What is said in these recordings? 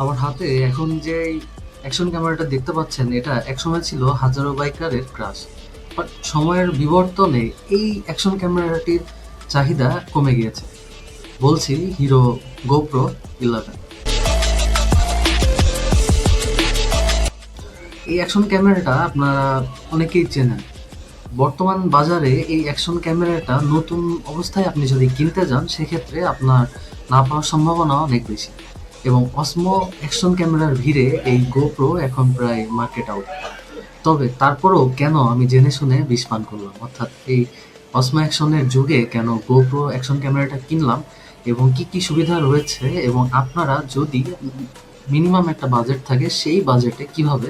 আমার হাতে এখন যে অ্যাকশন ক্যামেরাটা দেখতে পাচ্ছেন, এটা একসময় ছিল হাজারো বাইকারের ক্রাশ। বাট সময়ের বিবর্তনে এই অ্যাকশন ক্যামেরাটির চাহিদা কমে গিয়েছে। বলছি হিরো গোপ্রো 11। এই অ্যাকশন ক্যামেরাটা আপনারা অনেকেই চেনেন। বর্তমান বাজারে এই অ্যাকশন ক্যামেরাটা নতুন অবস্থায় আপনি যদি কিনতে যান, সেক্ষেত্রে আপনার না পাওয়ার সম্ভাবনা অনেক বেশি। এবং অসমো অ্যাকশন ক্যামেরার ভিড়ে এই গোপ্রো এখন প্রায় মার্কেট আউট। তবে তারপরেও কেন আমি জেনে শুনে বিষ পান করলাম, অর্থাৎ এই অসমো অ্যাকশনের যুগে কেন গোপ্রো অ্যাকশন ক্যামেরাটা কিনলাম এবং কি কি সুবিধা রয়েছে, এবং আপনারা যদি মিনিমাম একটা বাজেট থাকে সেই বাজেটে কিভাবে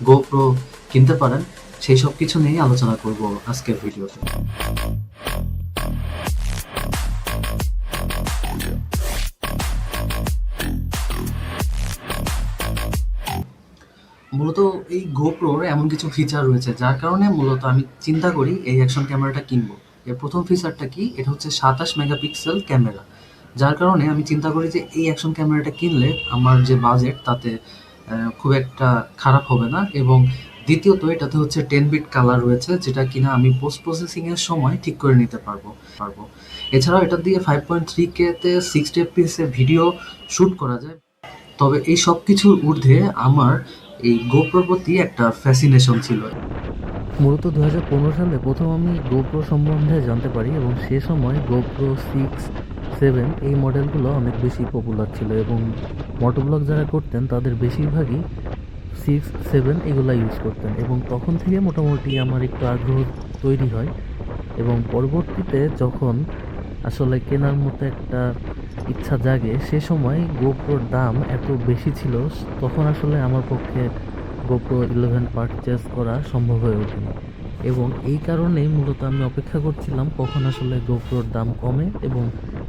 গোপ্রো কিনতে পারেন, সেই সব কিছু নিয়েই আলোচনা করব আজকের ভিডিওতে। মূলত এই গোপ্রোর এমন কিছু ফিচার রয়েছে যার কারণে মূলত আমি চিন্তা করি এই অ্যাকশন ক্যামেরাটা কিনবো। এর প্রথম ফিচারটা কি, এটা হচ্ছে 27 মেগাপিক্সেল ক্যামেরা, যার কারণে আমি চিন্তা করি যে এই অ্যাকশন ক্যামেরাটা কিনলে আমার যে বাজেট তাতে খুব একটা খারাপ হবে না। এবং দ্বিতীয়ত এটাতে হচ্ছে 10 বিট কালার রয়েছে, যেটা কিনা আমি পোস্ট প্রসেসিংয়ের সময় ঠিক করে নিতে পারবো। এছাড়াও এটা দিয়ে 5.3K-তে 60 FPS ভিডিও শ্যুট করা যায়। তবে এই সব কিছুর ঊর্ধ্বে আমার এই গোপ্রোর প্রতি একটা ফ্যাসিনেশন ছিল। মূলত 2015 সালে প্রথম আমি গোপ্রো সম্বন্ধে জানতে পারি এবং সে সময় গোপ্রো 6, 7 এই মডেলগুলো অনেক বেশি পপুলার ছিল এবং মোটোব্লগ যারা করতেন তাদের বেশিরভাগই 6, 7 এগুলা ইউজ করতেন এবং তখন থেকে মোটামুটি আমার একটু আগ্রহ তৈরি হয় এবং পরবর্তীতে যখন আসলে কেনার মতো একটা ইচ্ছা জাগে সে সময় গোপ্রোর দাম এত বেশি ছিল, তখন আসলে আমার পক্ষে গোপ্রো 11 পারচেস করা সম্ভব হয়ে ওঠেনি এবং এই কারণেই মূলত আমি অপেক্ষা করছিলাম কখন আসলে গোপ্রোর দাম কমে এবং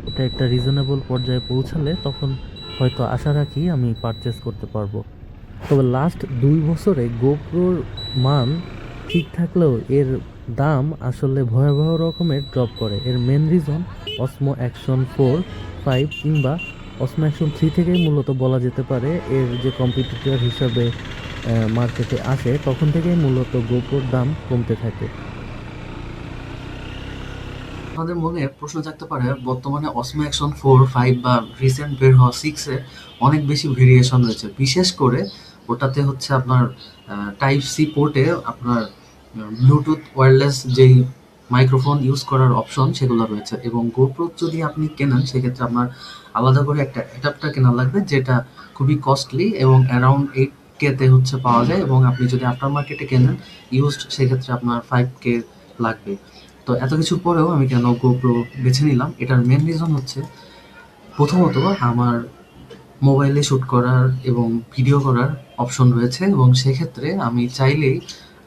এটা একটা রিজনেবল পর্যায়ে পৌঁছালে তখন হয়তো আশা রাখি আমি পারচেস করতে পারবো। তবে লাস্ট 2 বছরে গোপ্রোর মান ঠিক থাকলেও এর দাম আসলে ভয়াবহ রকমের ড্রপ করে। এর মেন রিজন অসমো অ্যাকশন 4, 5 কিংবা অসমো অ্যাকশন 3 থেকেই মূলত বলা যেতে পারে। এর যে কম্পিটিটর হিসাবে মার্কেটে আসে তখন থেকেই মূলত গোপ্রোর দাম কমতে থাকে। আপনাদের মনে প্রশ্ন থাকতে পারে, বর্তমানে অসমো অ্যাকশন 4, 5 বা রিসেন্ট বের হওয়া 6-এ অনেক বেশি ভেরিয়েশন রয়েছে। বিশেষ করে ওটাতে হচ্ছে আপনার টাইপ সি পোর্টে আপনার ব্লুটুথ ওয়্যারলেস যেই মাইক্রোফোন ইউজ করার অপশন সেগুলো রয়েছে। এবং গোপ্রো যদি আপনি কেনেন সেক্ষেত্রে আপনার আলাদা করে একটা অ্যাডাপ্টার কেনা লাগবে, যেটা খুবই কস্টলি এবং অ্যারাউন্ড 8K-তে হচ্ছে পাওয়া যায়। এবং আপনি যদি আফটার মার্কেটে কেনেন ইউজড, সেক্ষেত্রে আপনার 5K লাগবে। তো এত কিছুর পরেও আমি কেন গোপ্রো বেছে নিলাম, এটার মেন রিজন হচ্ছে প্রথমত আমার মোবাইলে শ্যুট করার এবং ভিডিও করার অপশন রয়েছে, এবং সেক্ষেত্রে আমি চাইলেই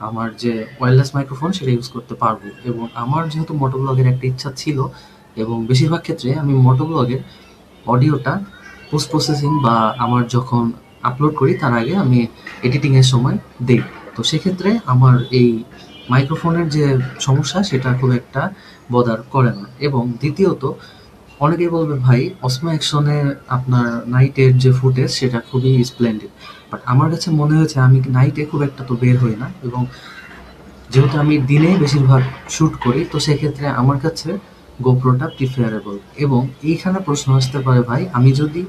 আমার যে ওয়্যারলেস মাইক্রোফোন সেটা ইউজ করতে পারবো। এবং আমার যেহেতু মোটোব্লগের একটা ইচ্ছা ছিল, এবং বেশিরভাগ ক্ষেত্রে আমি মোটোব্লগের অডিওটা পোস্ট প্রসেসিং বা আমার যখন আপলোড করি তার আগে আমি এডিটিংয়ের সময় দেই। তো সেক্ষেত্রে আমার এই মাইক্রোফোনের যে সমস্যা সেটা খুব একটা বদার করে না। এবং দ্বিতীয়ত অনেকেই বলবে, ভাই অসমো অ্যাকশনে আপনার নাইটের যে ফুটেজ সেটা খুবই স্প্লেন্ডেড। বাট আমার কাছে মনে হয়েছে আমি নাইটে খুব একটা তো বের হই না, এবং যেহেতু আমি দিনেই বেশিরভাগ শ্যুট করি, তো সেক্ষেত্রে আমার কাছে গোপ্রোটা প্রিফারেবল। এবং এইখানে প্রশ্ন আসতে পারে, ভাই আমি যদি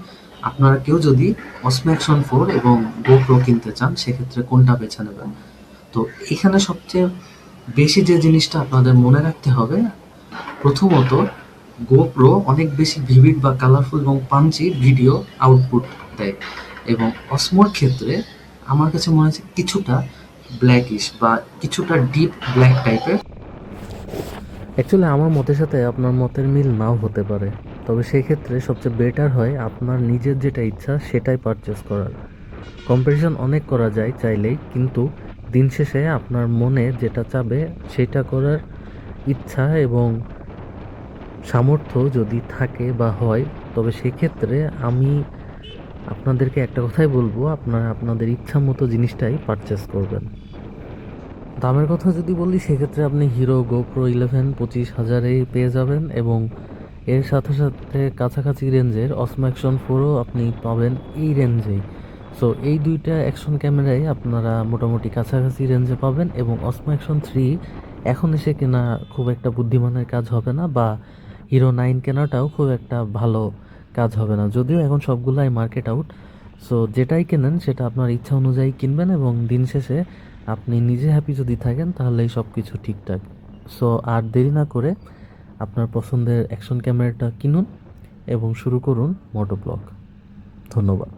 আপনারা কেউ যদি অসমো অ্যাকশন 4 এবং গোপ্রো কিনতে চান সেক্ষেত্রে কোনটা বেছে নেবেন? তো এখানে সবচেয়ে বেশি যে জিনিসটা আপনাদের মনে রাখতে হবে, প্রথমত গোপ্রো অনেক বেশি ভিভিড বা কালারফুল এবং পাঞ্চি ভিডিও আউটপুট দেয়। এবং অসমোর ক্ষেত্রে আমার কাছে মনে হচ্ছে কিছুটা ব্ল্যাকিশ বা কিছুটা ডিপ ব্ল্যাক টাইপের। অ্যাকচুয়ালি আমার মতের সাথে আপনার মতের মিল নাও হতে পারে, তবে সেক্ষেত্রে সবচেয়ে বেটার হয় আপনার নিজের যেটা ইচ্ছা সেটাই পারচেস করার। কম্প্যারিজন অনেক করা যায় চাইলেই, কিন্তু দিন শেষে আপনার মনে যেটা চাবে সেটা করার ইচ্ছা এবং সামর্থ্য যদি থাকে বা হয়, তবে সেক্ষেত্রে আমি আপনাদেরকে একটা কথাই বলবো, আপনারা আপনাদের ইচ্ছা মতো জিনিসটাই পারচেস করবেন। দামের কথা যদি বলি সেক্ষেত্রে আপনি হিরো গোপ্রো 11 25,000-এই পেয়ে যাবেন এবং এর সাথে সাথে কাছাকাছি রেঞ্জের অসমো অ্যাকশন 4ও আপনি পাবেন এই রেঞ্জেই। সো এই দুইটা অ্যাকশন ক্যামেরাই আপনারা মোটামুটি কাছাকাছি রেঞ্জে পাবেন, এবং অসমো অ্যাকশন 3 এখন এসে কেনা খুব একটা বুদ্ধিমানের কাজ হবে না, বা হিরো 9 কেনাটাও খুব একটা ভালো কাজ হবে না, যদিও এখন সবগুলাই মার্কেট আউট। সো যেটাই কেনেন সেটা আপনার ইচ্ছা অনুযায়ী কিনবেন, এবং দিন শেষে আপনি নিজে হ্যাপি যদি থাকেন তাহলেই সব কিছু ঠিকঠাক। সো আর দেরি না করে আপনার পছন্দের অ্যাকশন ক্যামেরাটা কিনুন এবং শুরু করুন মোটোব্লগ। ধন্যবাদ।